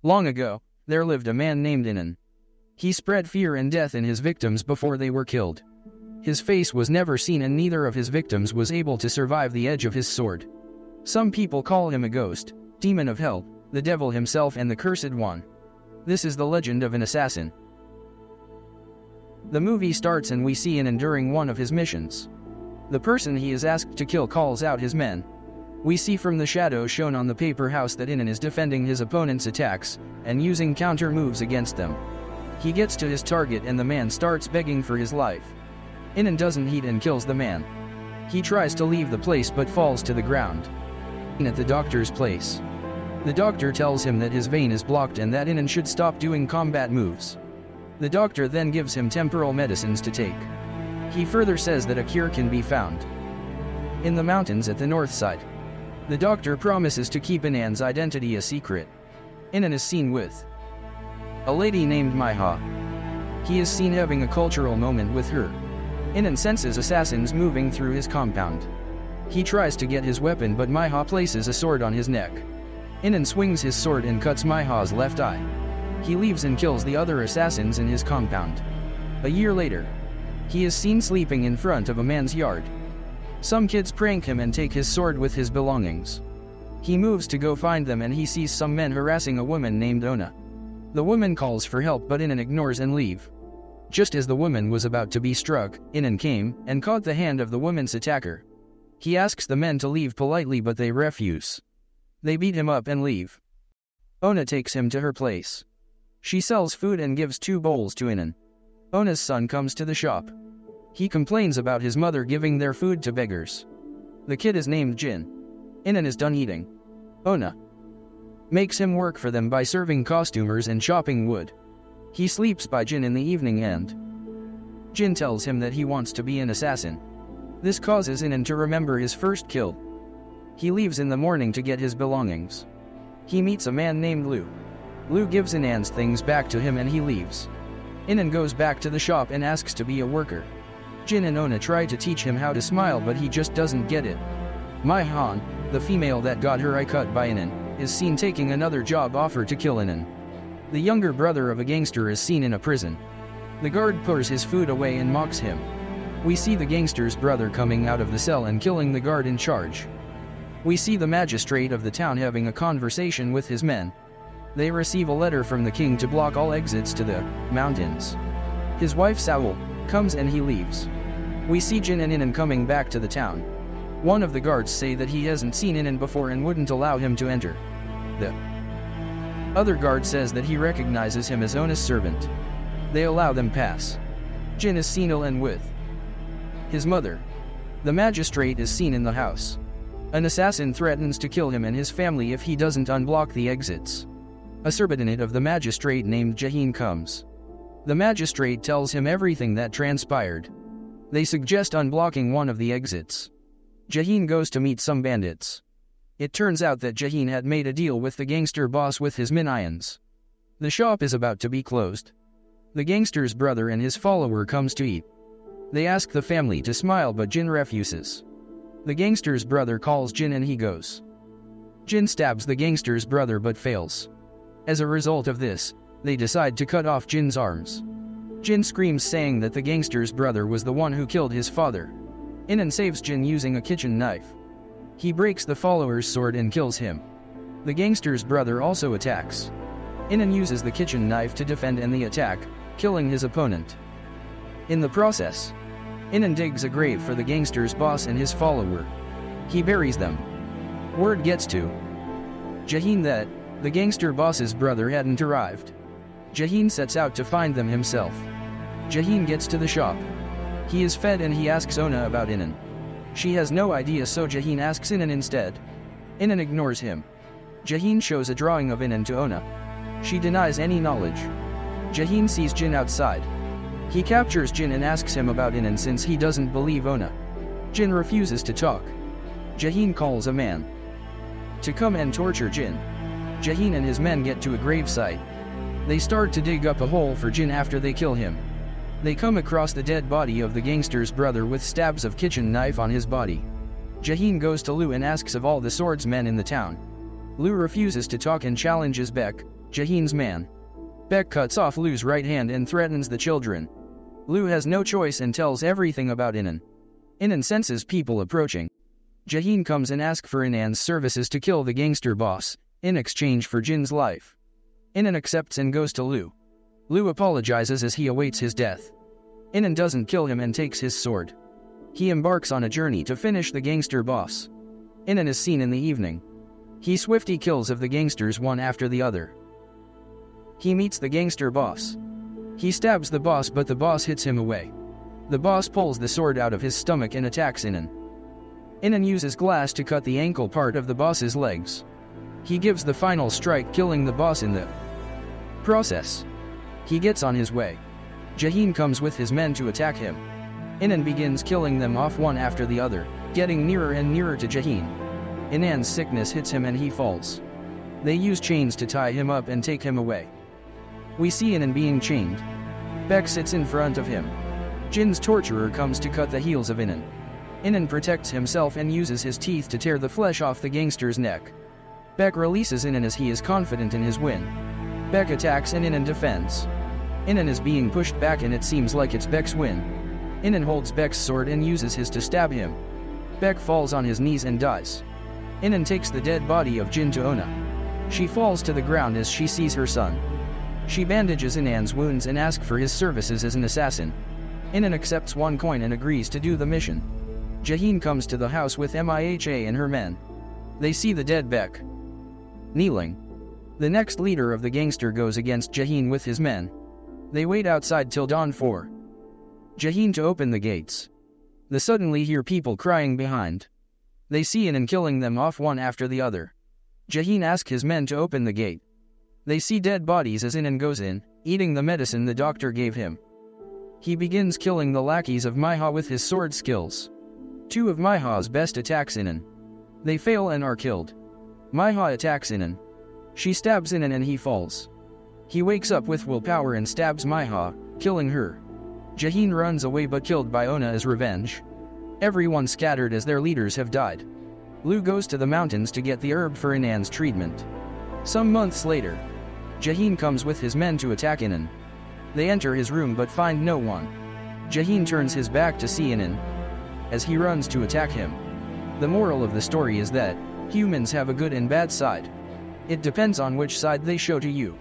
Long ago, there lived a man named Inan. He spread fear and death in his victims before they were killed. His face was never seen and neither of his victims was able to survive the edge of his sword. Some people call him a ghost, demon of hell, the devil himself and the cursed one. This is the legend of an assassin. The movie starts and we see Inan during one of his missions. The person he is asked to kill calls out his men. We see from the shadow shown on the paper house that Inan is defending his opponent's attacks, and using counter moves against them. He gets to his target and the man starts begging for his life. Inan doesn't heed and kills the man. He tries to leave the place but falls to the ground. At the doctor's place. The doctor tells him that his vein is blocked and that Inan should stop doing combat moves. The doctor then gives him temporal medicines to take. He further says that a cure can be found in the mountains at the north side. The doctor promises to keep Inan's identity a secret. Inan is seen with a lady named Maiha. He is seen having a cultural moment with her. Inan senses assassins moving through his compound. He tries to get his weapon but Maiha places a sword on his neck. Inan swings his sword and cuts Maiha's left eye. He leaves and kills the other assassins in his compound. A year later, he is seen sleeping in front of a man's yard. Some kids prank him and take his sword with his belongings. He moves to go find them and he sees some men harassing a woman named Ona. The woman calls for help but Inan ignores and leaves. Just as the woman was about to be struck, Inan came and caught the hand of the woman's attacker. He asks the men to leave politely but they refuse. They beat him up and leave. Ona takes him to her place. She sells food and gives 2 bowls to Inan. Ona's son comes to the shop. He complains about his mother giving their food to beggars. The kid is named Jin. Inan is done eating. Ona makes him work for them by serving costumers and chopping wood. He sleeps by Jin in the evening and Jin tells him that he wants to be an assassin. This causes Inan to remember his first kill. He leaves in the morning to get his belongings. He meets a man named Lu. Lu gives Inan's things back to him and he leaves. Inan goes back to the shop and asks to be a worker. Jin and Ona try to teach him how to smile but he just doesn't get it. Mai Han, the female that got her eye cut by Inan, is seen taking another job offer to kill Inan. The younger brother of a gangster is seen in a prison. The guard pours his food away and mocks him. We see the gangster's brother coming out of the cell and killing the guard in charge. We see the magistrate of the town having a conversation with his men. They receive a letter from the king to block all exits to the mountains. His wife Saul comes and he leaves. We see Jin and Inan coming back to the town. One of the guards say that he hasn't seen Inan before and wouldn't allow him to enter. The other guard says that he recognizes him as Ona's servant. They allow them pass. Jin is seen alone with his mother. The magistrate is seen in the house. An assassin threatens to kill him and his family if he doesn't unblock the exits. A subordinate of the magistrate named Jahin comes. The magistrate tells him everything that transpired. They suggest unblocking one of the exits. Jahin goes to meet some bandits. It turns out that Jahin had made a deal with the gangster boss with his minions. The shop is about to be closed. The gangster's brother and his follower comes to eat. They ask the family to smile but Jin refuses. The gangster's brother calls Jin and he goes. Jin stabs the gangster's brother but fails. As a result of this, they decide to cut off Jin's arms. Jin screams saying that the gangster's brother was the one who killed his father. Inan saves Jin using a kitchen knife. He breaks the follower's sword and kills him. The gangster's brother also attacks. Inan uses the kitchen knife to defend and the attack, killing his opponent. In the process, Inan digs a grave for the gangster's boss and his follower. He buries them. Word gets to Jahin that the gangster boss's brother hadn't arrived. Jahin sets out to find them himself. Jahin gets to the shop. He is fed and he asks Ona about Inan. She has no idea so Jahin asks Inan instead. Inan ignores him. Jahin shows a drawing of Inan to Ona. She denies any knowledge. Jahin sees Jin outside. He captures Jin and asks him about Inan since he doesn't believe Ona. Jin refuses to talk. Jahin calls a man to come and torture Jin. Jahin and his men get to a gravesite. They start to dig up a hole for Jin after they kill him. They come across the dead body of the gangster's brother with stabs of kitchen knife on his body. Jahin goes to Lu and asks of all the swordsmen in the town. Lu refuses to talk and challenges Beck, Jahin's man. Beck cuts off Lu's right hand and threatens the children. Lu has no choice and tells everything about Inan. Inan senses people approaching. Jahin comes and asks for Inan's services to kill the gangster boss, in exchange for Jin's life. Inan accepts and goes to Lu. Lu apologizes as he awaits his death. Inan doesn't kill him and takes his sword. He embarks on a journey to finish the gangster boss. Inan is seen in the evening. He swiftly kills of the gangsters one after the other. He meets the gangster boss. He stabs the boss, but the boss hits him away. The boss pulls the sword out of his stomach and attacks Inan. Inan uses glass to cut the ankle part of the boss's legs. He gives the final strike, killing the boss in the process. He gets on his way. Jahin comes with his men to attack him. Inan begins killing them off one after the other, getting nearer and nearer to Jahin. Inan's sickness hits him and he falls. They use chains to tie him up and take him away. We see Inan being chained. Beck sits in front of him. Jin's torturer comes to cut the heels of Inan. Inan protects himself and uses his teeth to tear the flesh off the gangster's neck. Beck releases Inan as he is confident in his win. Beck attacks and Inan defends. Inan is being pushed back and it seems like it's Beck's win. Inan holds Beck's sword and uses his to stab him. Beck falls on his knees and dies. Inan takes the dead body of Jin to Ona. She falls to the ground as she sees her son. She bandages Inan's wounds and asks for his services as an assassin. Inan accepts 1 coin and agrees to do the mission. Jahin comes to the house with Miha and her men. They see the dead Beck kneeling. The next leader of the gangster goes against Jahin with his men. They wait outside till dawn for Jahin to open the gates. They suddenly hear people crying behind. They see Inan killing them off one after the other. Jahin asks his men to open the gate. They see dead bodies as Inan goes in, eating the medicine the doctor gave him. He begins killing the lackeys of Miha with his sword skills. 2 of Miha's best attacks Inan. They fail and are killed. Miha attacks Inan. She stabs Inan and he falls. He wakes up with willpower and stabs Miha, killing her. Jahin runs away but killed by Ona as revenge. Everyone scattered as their leaders have died. Lu goes to the mountains to get the herb for Inan's treatment. Some months later, Jahin comes with his men to attack Inan. They enter his room but find no one. Jahin turns his back to see Inan as he runs to attack him. The moral of the story is that humans have a good and bad side. It depends on which side they show to you.